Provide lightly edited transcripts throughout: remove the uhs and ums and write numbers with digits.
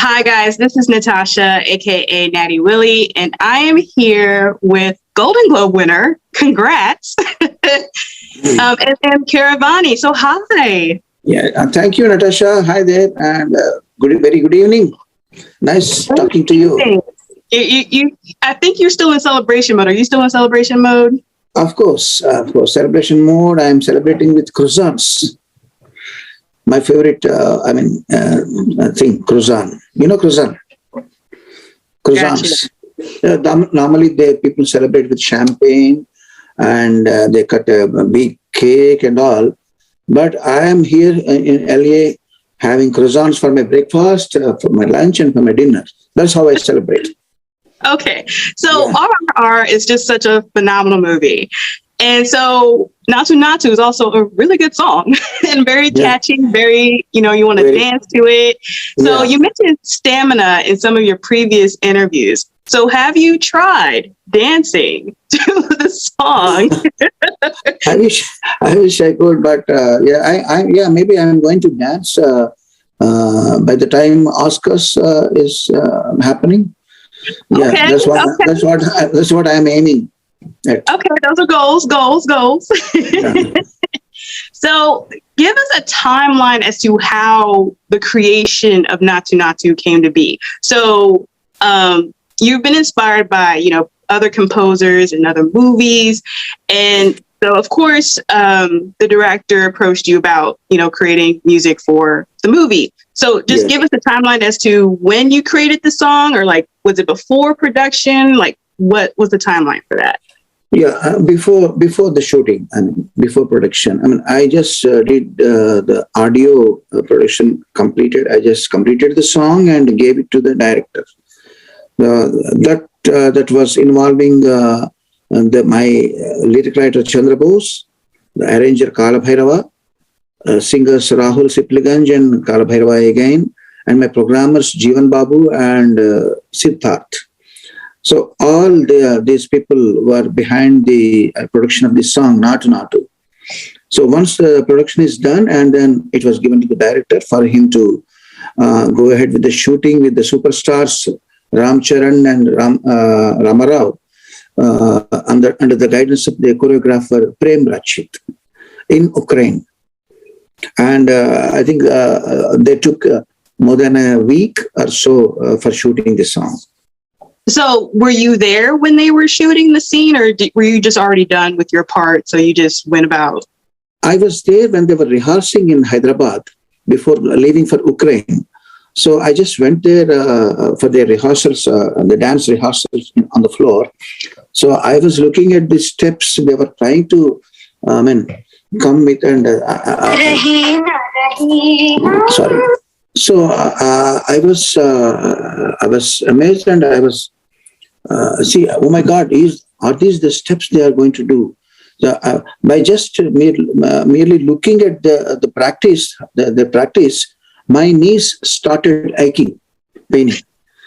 Hi guys, this is Natasha, aka Natty Willie, and I am here with Golden Globe winner. Congrats, and Keeravani. So hi. Yeah, thank you, Natasha. Hi there, and very good evening. Nice talking to you. I think you're still in celebration mode. Are you still in celebration mode? Of course, celebration mode. I'm celebrating with croissants. My favorite, thing, croissant. You know croissant? Croissants. Gotcha. Normally, people celebrate with champagne, and they cut a big cake and all. But I am here in LA having croissants for my breakfast, for my lunch, and for my dinner. That's how I celebrate. Okay, so RRR is just such a phenomenal movie. And so Naatu Naatu is also a really good song and very catchy, very, you want to dance to it. So you mentioned stamina in some of your previous interviews. So have you tried dancing to the song? I wish I could, but maybe I'm going to dance by the time Oscars is happening. Yeah, okay, that's what I'm aiming at. Okay, those are goals. Yeah. So give us a timeline as to how the creation of Naatu Naatu came to be. So you've been inspired by, other composers and other movies. And so, of course, the director approached you about, creating music for the movie. So just give us a timeline as to when you created the song, or was it before production? What was the timeline for that? Yeah, before the shooting and before production. I just did the audio production completed. I just completed the song and gave it to the director. That was involving my lyric writer Chandra Bose, the arranger Kala Bhairava, singers Rahul Sipliganj and Kala Bhairava again, and my programmers Jeevan Babu and Siddharth. So all these people were behind the production of this song, Naatu Naatu. So once the production is done, and then it was given to the director for him to go ahead with the shooting with the superstars Charan and Rama Rao, under the guidance of the choreographer Prem Rachit in Ukraine. And I think they took more than a week or so for shooting the song. So were you there when they were shooting the scene, or were you just already done with your part, so you just went about? I was there when they were rehearsing in Hyderabad before leaving for Ukraine. So I just went there for their rehearsals, the dance rehearsals on the floor. So I was looking at the steps they were trying to come with, and sorry. So I was amazed, and I was oh my God, are these the steps they are going to do? By just merely looking at the practice, the practice, my knees started aching, paining.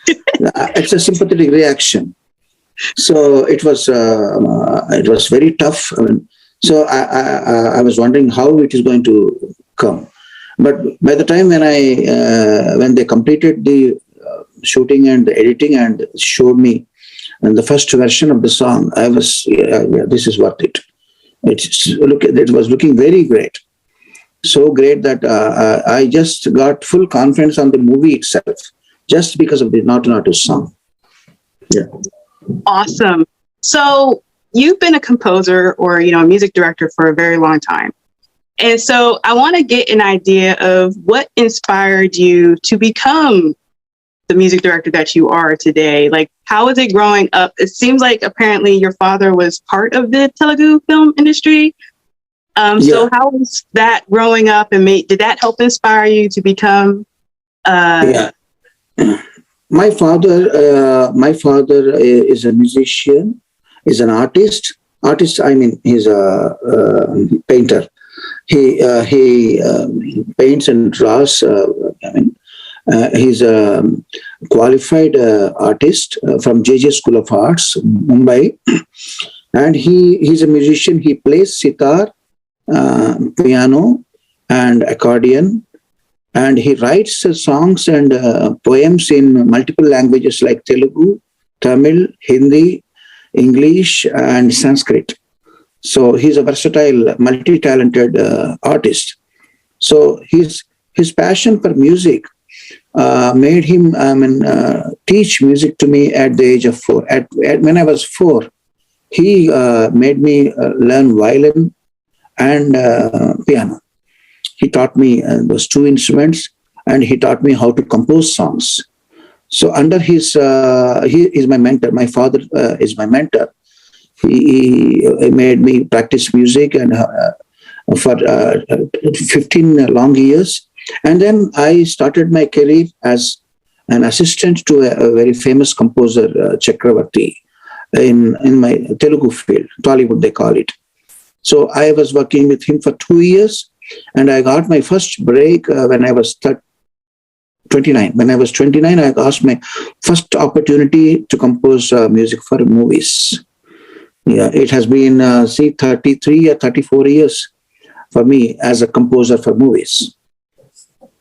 It's a sympathetic reaction. So it was very tough. So I was wondering how it is going to come. But by the time when they completed the shooting and the editing and showed me and the first version of the song, I was, this is worth it. It was looking very great. So great that I just got full confidence on the movie itself, just because of the Naatu Naatu song. Yeah. Awesome. So you've been a composer or, a music director for a very long time. And so I want to get an idea of what inspired you to become the music director that you are today. How was it growing up? It seems like apparently your father was part of the Telugu film industry. So how was that growing up, and did that help inspire you to become? My father is a musician, is an artist. He's a painter. He paints and draws. He's a qualified artist from JJ School of Arts, Mumbai, and he's a musician. He plays sitar, piano, and accordion, and he writes songs and poems in multiple languages like Telugu, Tamil, Hindi, English, and Sanskrit. So he's a versatile, multi-talented artist. So his passion for music made him teach music to me at the age of 4. When I was 4, he made me learn violin and piano. He taught me those two instruments, and he taught me how to compose songs. So under he is my mentor. My father is my mentor. He made me practice music and for 15 long years. And then I started my career as an assistant to a very famous composer, Chakravarti, in my Telugu field, Tollywood they call it. So I was working with him for 2 years, and I got my first break when I was 29. When I was 29, I got my first opportunity to compose music for movies. Yeah, it has been 33 or 34 years for me as a composer for movies.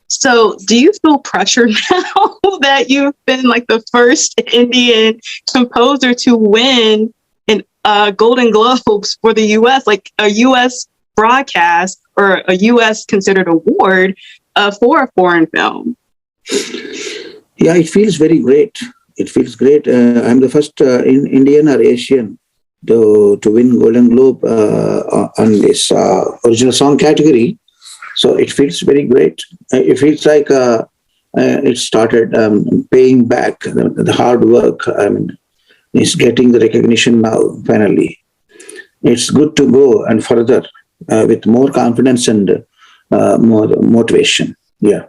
So do you feel pressure now that you've been like the first Indian composer to win an Golden Globes for the US, like a US broadcast or a US considered award for a foreign film? Yeah, it feels very great. It feels great. I'm the first Indian or Asian to win Golden Globe on this original song category. So it feels very great. It feels like it started paying back the hard work. It's getting the recognition now, finally. It's good to go and further with more confidence and more motivation. Yeah,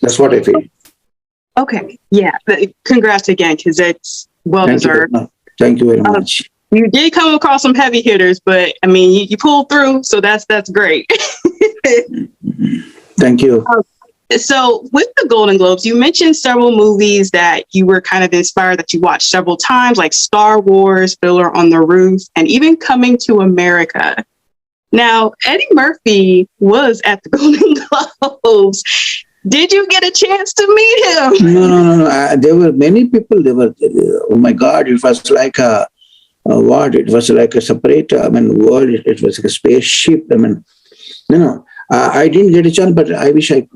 that's what I feel. Okay, yeah. Congrats again, because it's well-deserved. Thank you very much. You did come across some heavy hitters, but I mean, you pulled through, so that's great. Thank you. So with the Golden Globes, you mentioned several movies that you were kind of inspired, that you watched several times, like Star Wars, Fiddler on the Roof, and even Coming to America. Now, Eddie Murphy was at the Golden Globes. Did you get a chance to meet him? No. There were many people. There were, oh my God, it was like what? It was like a separate, world. It was like a spaceship. I didn't get a chance, but I wish I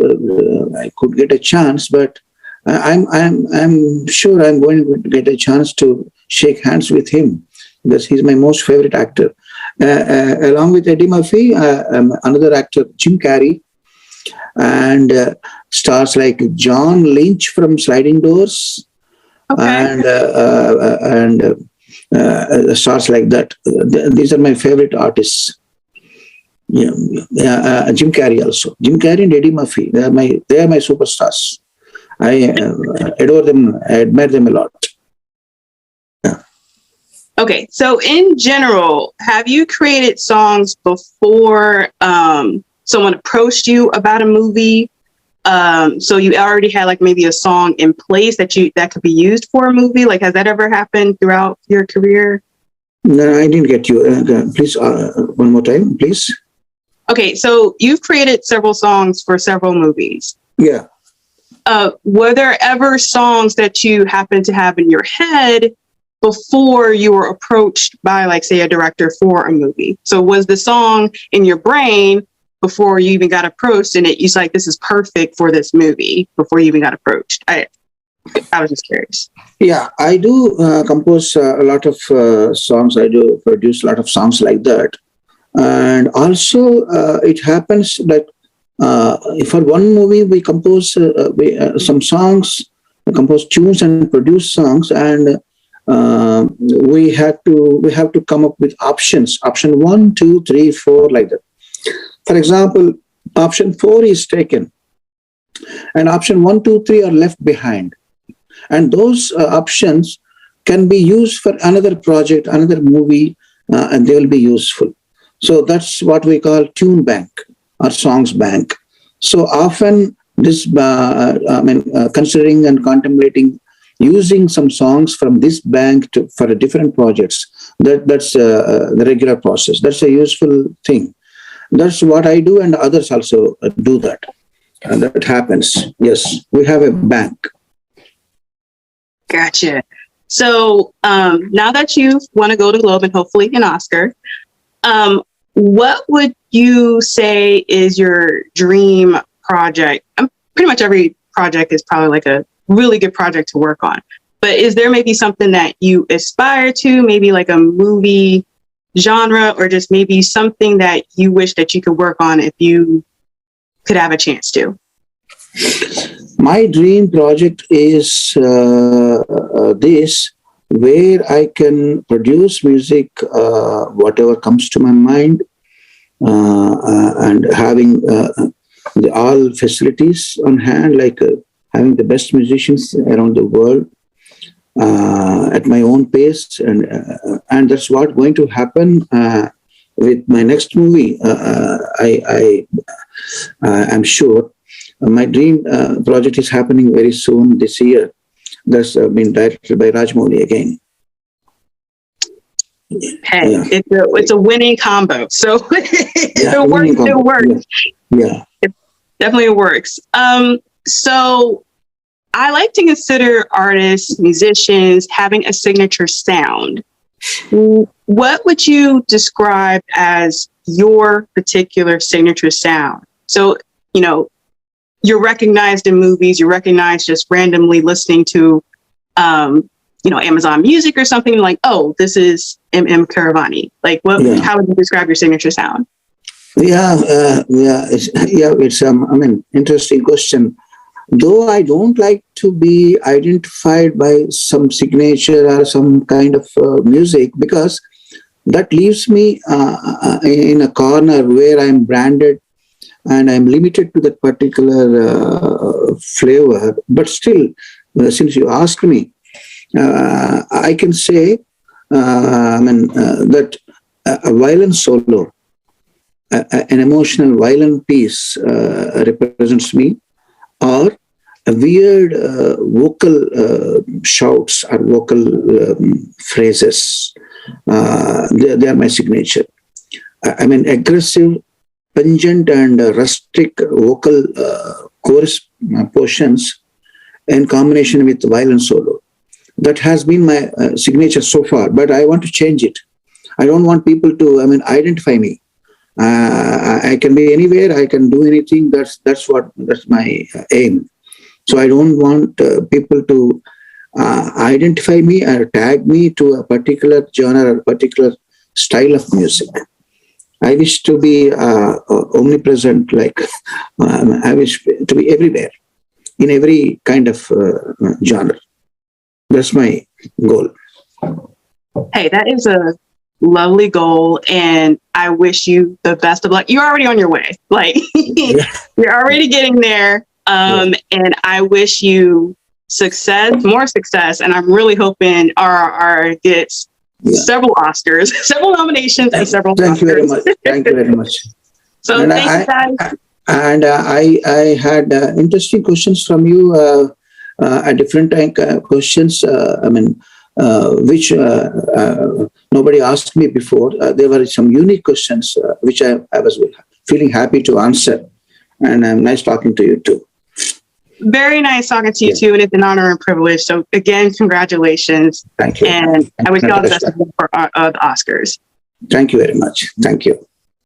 could get a chance. But I'm sure I'm going to get a chance to shake hands with him, because he's my most favorite actor. Along with Eddie Murphy, another actor, Jim Carrey, and stars like John Lynch from Sliding Doors, okay. and stars like that. These are my favorite artists. Jim Carrey also. Jim Carrey and Eddie Murphy. They are my superstars. I adore them. I admire them a lot. Yeah. Okay, so in general, have you created songs before someone approached you about a movie? So you already had like maybe a song in place that could be used for a movie? Like, has that ever happened throughout your career? No, I didn't get you. Please, one more time, please. Okay, so you've created several songs for several movies. Yeah. Were there ever songs that you happened to have in your head before you were approached by, like, say, a director for a movie? So was the song in your brain before you even got approached, and you was like, this is perfect for this movie, before you even got approached? I was just curious. Yeah, I do compose a lot of songs. I do produce a lot of songs like that. And also, it happens that for one movie, we compose some songs, compose tunes and produce songs, and we have to come up with options. Option 1, 2, 3, 4, like that. For example, option 4 is taken, and option 1, 2, 3 are left behind. And those options can be used for another project, another movie, and they will be useful. So that's what we call tune bank or songs bank. So often this, considering and contemplating using some songs from this bank for different projects, that's the regular process. That's a useful thing. That's what I do, and others also do that. that happens. Yes, we have a bank. Gotcha. So now that you want to go to Globe and hopefully an Oscar, what would you say is your dream project? Pretty much every project is probably like a really good project to work on. But is there maybe something that you aspire to, maybe like a movie genre, or just maybe something that you wish that you could work on if you could have a chance to? My dream project is this, where I can produce music, whatever comes to my mind, and having all facilities on hand, like having the best musicians around the world at my own pace, and that's what going to happen with my next movie. I'm sure. My dream project is happening very soon this year. That's been directed by Rajamouli again. Hey, Yeah. it's a winning combo. So if it works, Winning it combo. works. Yeah. It definitely works. So I like to consider artists, musicians having a signature sound. What would you describe as your particular signature sound? So, you know, you're recognized in movies, you're recognized just randomly listening to, you know, Amazon Music or something, like, oh, this is Keeravani. Like, how would you describe your signature sound? It's interesting question. Though I don't like to be identified by some signature or some kind of music, because that leaves me in a corner where I'm branded and I'm limited to that particular flavor. But still, since you asked me, I can say that a violin solo, an emotional violin piece represents me, or a weird vocal shouts or vocal phrases. They are my signature. Aggressive, pungent and rustic vocal chorus portions in combination with violin solo. That has been my signature so far, but I want to change it. I don't want people to, identify me. I can be anywhere. I can do anything. That's my aim. So I don't want people to identify me or tag me to a particular genre or particular style of music. I wish to be omnipresent, like I wish to be everywhere, in every kind of genre. That's my goal. Hey, that is a lovely goal, and I wish you the best of luck. You're already on your way. Like, you're already getting there. And I wish you more success. And I'm really hoping RRR gets several Oscars, several nominations, and several Thank Oscars. you very much. Thank you very much. So and thank you, guys. And I had interesting questions from you, at different questions. Which nobody asked me before. There were some unique questions which I was feeling happy to answer. And nice talking to you too. Very nice talking to you too, and it's an honor and privilege. So again, congratulations. Thank you. And I wish you all the best for the Oscars. Thank you very much. Thank you.